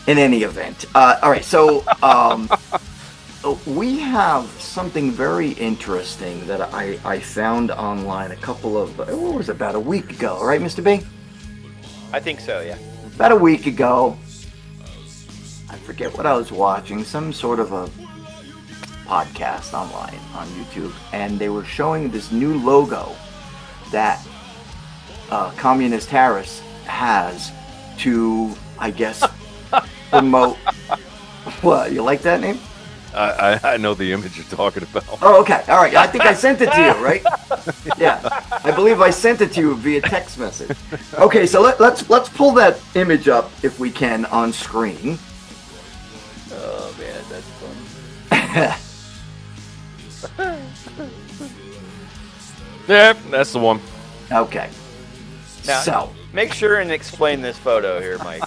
In any event, all right. So we have something very interesting that I found online a couple of what was it, about a week ago, right, Mr. B? I think so, yeah. About a week ago, I forget what I was watching, some sort of a podcast online on YouTube, and they were showing this new logo that Communist Harris has to, I guess, promote. What, you like that name? I know the image you're talking about. Oh, okay. All right. I think I sent it to you, right? Yeah. I believe I sent it to you via text message. Okay, so let's pull that image up if we can on screen. Oh man, that's fun. Yeah, that's the one. Okay. Now, So, make sure and explain this photo here, Mike.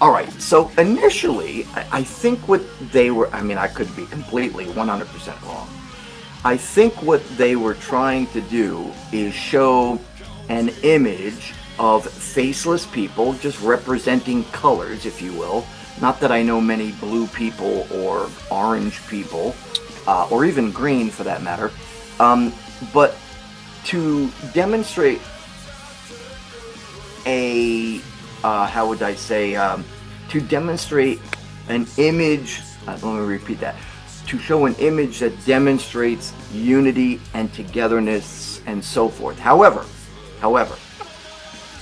all right. So initially, I think what they were, I mean, I could be completely 100% wrong. I think what they were trying to do is show an image of faceless people, just representing colors, if you will. Not that I know many blue people or orange people, or even green for that matter, but to demonstrate a, how would I say, to demonstrate an image, let me repeat that, to show an image that demonstrates unity and togetherness and so forth. However,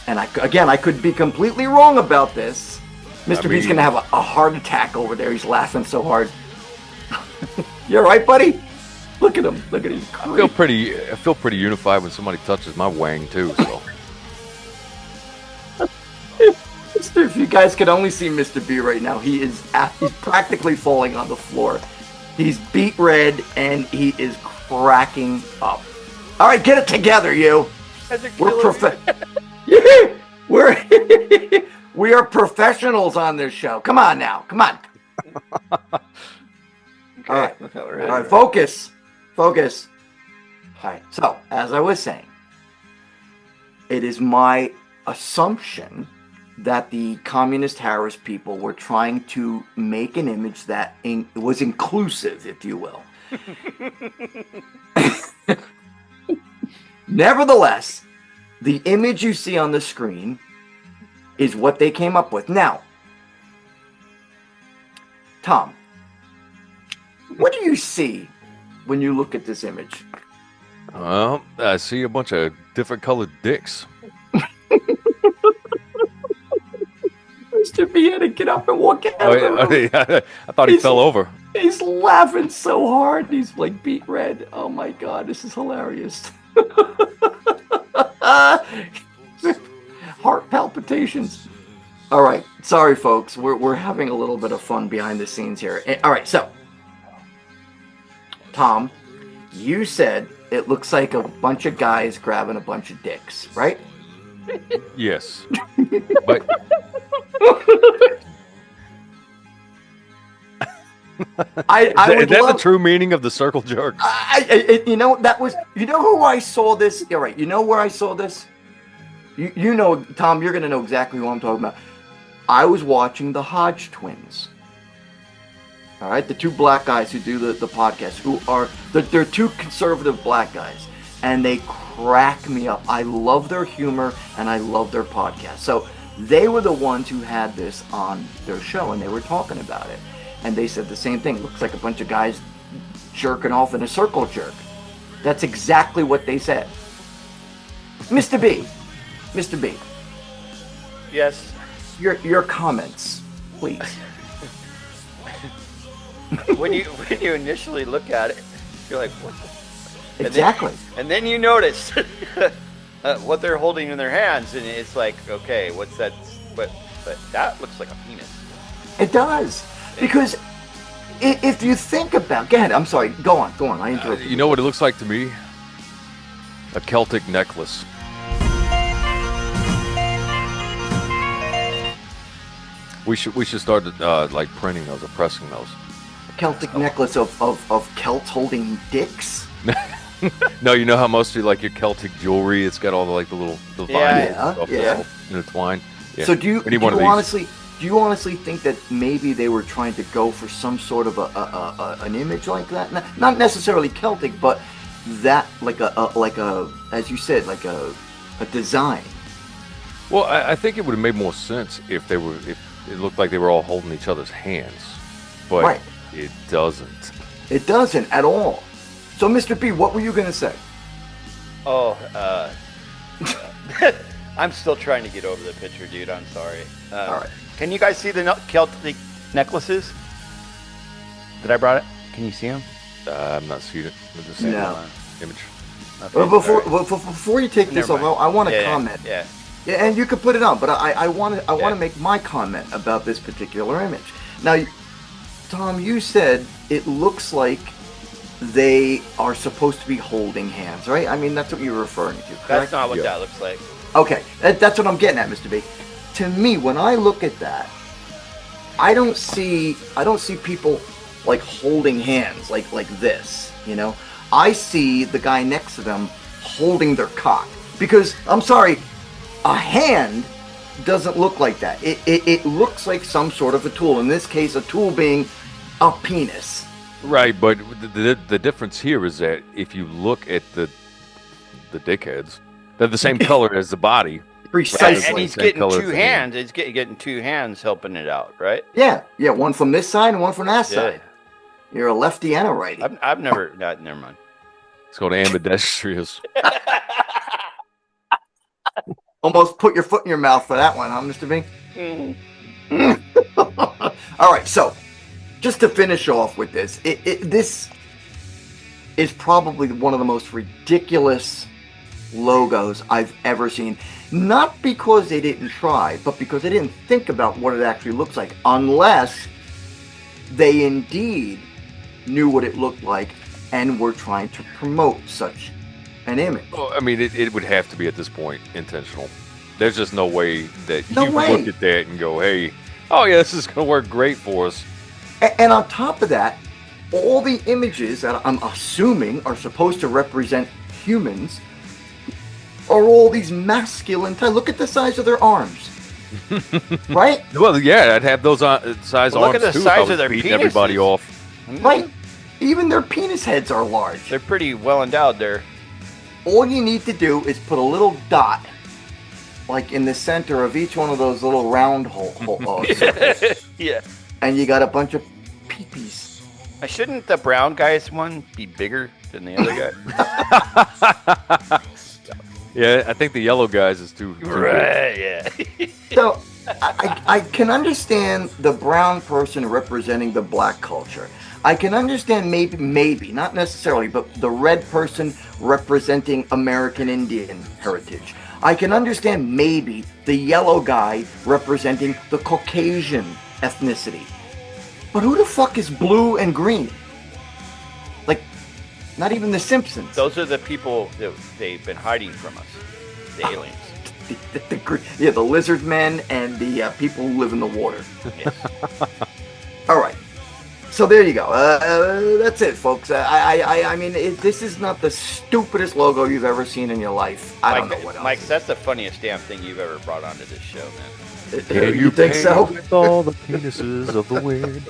and I could be completely wrong about this. Mr. B's going to have a heart attack over there. He's laughing so hard. You all right, buddy? Look at him. Look at him. I feel pretty unified when somebody touches my wang too. So. If you guys could only see Mr. B right now, he's practically falling on the floor. He's beet red and he is cracking up. All right, get it together, you. We are professionals on this show. Come on now, come on. Okay. All right, focus. All right. So, as I was saying, it is my assumption that the Communist Harris people were trying to make an image that was inclusive, if you will. Nevertheless, the image you see on the screen is what they came up with. Now, Tom, what do you see when you look at this image? Well, I see a bunch of different colored dicks. Mr. B had to get up and walk out. I thought he fell over. He's laughing so hard. He's like beet red. Oh my God, this is hilarious. Heart palpitations. All right, sorry folks. We're having a little bit of fun behind the scenes here. All right, so Tom, you said it looks like a bunch of guys grabbing a bunch of dicks, right? Yes. But is that the true meaning of the circle jerk? You know, that was, you know who I saw this? All right, you know where I saw this? You know, Tom, you're going to know exactly who I'm talking about. I was watching the Hodge twins. All right, the two black guys who do the podcast, who are, they're two conservative black guys, and they crack me up. I love their humor, and I love their podcast. So they were the ones who had this on their show, and they were talking about it. And they said the same thing. Looks like a bunch of guys jerking off in a circle jerk. That's exactly what they said. Mr. B. Yes. Your comments, please. when you initially look at it, you're like, what the? Exactly. And then you notice what they're holding in their hands, and it's like, okay, what's that? But that looks like a penis. It does. Because if you think about, go ahead, I'm sorry, go on, I interrupted. You know what it looks like to me? A Celtic necklace. We should start like printing those or pressing those. Celtic necklace of Celts holding dicks? No, you know how most of like your Celtic jewelry, it's got all the like the little vines and stuff that's all intertwined. Yeah. So do you do you honestly think that maybe they were trying to go for some sort of an image like that? Not necessarily Celtic, but that like a as you said, like a design. Well, I think it would have made more sense if if it looked like they were all holding each other's hands, but Right. it doesn't. It doesn't at all. So, Mr. B, what were you gonna say? Oh, I'm still trying to get over the picture, dude. I'm sorry. All right. Can you guys see the Celtic necklaces that I brought? It? Can you see them? I'm not seeing it. I'm just seeing No. the image. Okay, Well, sorry. before you take this Never off, mind. I want to Yeah, comment. Yeah. Yeah, and you can put it on, but I want to Yeah. make my comment about this particular image. Now, Tom, you said it looks like they are supposed to be holding hands, right? I mean, that's what you're referring to, correct? That's not what Yeah. that looks like. Okay, that's what I'm getting at, Mr. B. To me, when I look at that, I don't see people like holding hands like this, you know. I see the guy next to them holding their cock, because I'm sorry, a hand doesn't look like that. It looks like some sort of a tool. In this case, a tool being a penis. Right, but the difference here is that if you look at the dickheads, they're the same color as the body. Precisely. And he's Same getting color two as the hands. He's getting two hands helping it out, right? Yeah, one from this side and one from that Yeah. side. You're a lefty and a righty. I've never. Never mind. It's called ambidextrous. Almost put your foot in your mouth for that one, huh, Mr. B? All right, so just to finish off with this, this is probably one of the most ridiculous logos I've ever seen. Not because they didn't try, but because they didn't think about what it actually looks like, unless they indeed knew what it looked like and were trying to promote such an image. Well, I mean, it would have to be at this point intentional. There's just no way that No you way. look at that and go, "Hey, oh yeah, this is going to work great for us." And on top of that, all the images that I'm assuming are supposed to represent humans are all these masculine types. Look at the size of their arms. Right? Well, yeah, I'd have those size Well, look arms at the too if I size was of their beating everybody penises. off. Right? Even their penis heads are large. They're pretty well endowed there. All you need to do is put a little dot, like in the center of each one of those little round circles, Yeah. and you got a bunch of peepees. Shouldn't the brown guy's one be bigger than the other guy? Yeah, I think the yellow guys is too. Right. Yeah. So I can understand the brown person representing the black culture. I can understand maybe, not necessarily, but the red person representing American Indian heritage. I can understand maybe the yellow guy representing the Caucasian ethnicity. But who the fuck is blue and green? Like, not even the Simpsons. Those are the people that they've been hiding from us. The aliens. The lizard men and the people who live in the water. Yes. All right. So there you go. That's it, folks. I mean, this is not the stupidest logo you've ever seen in your life. I don't know what else. Mike, that's the funniest damn thing you've ever brought onto this show, man. You think so? With all the penises of the wind.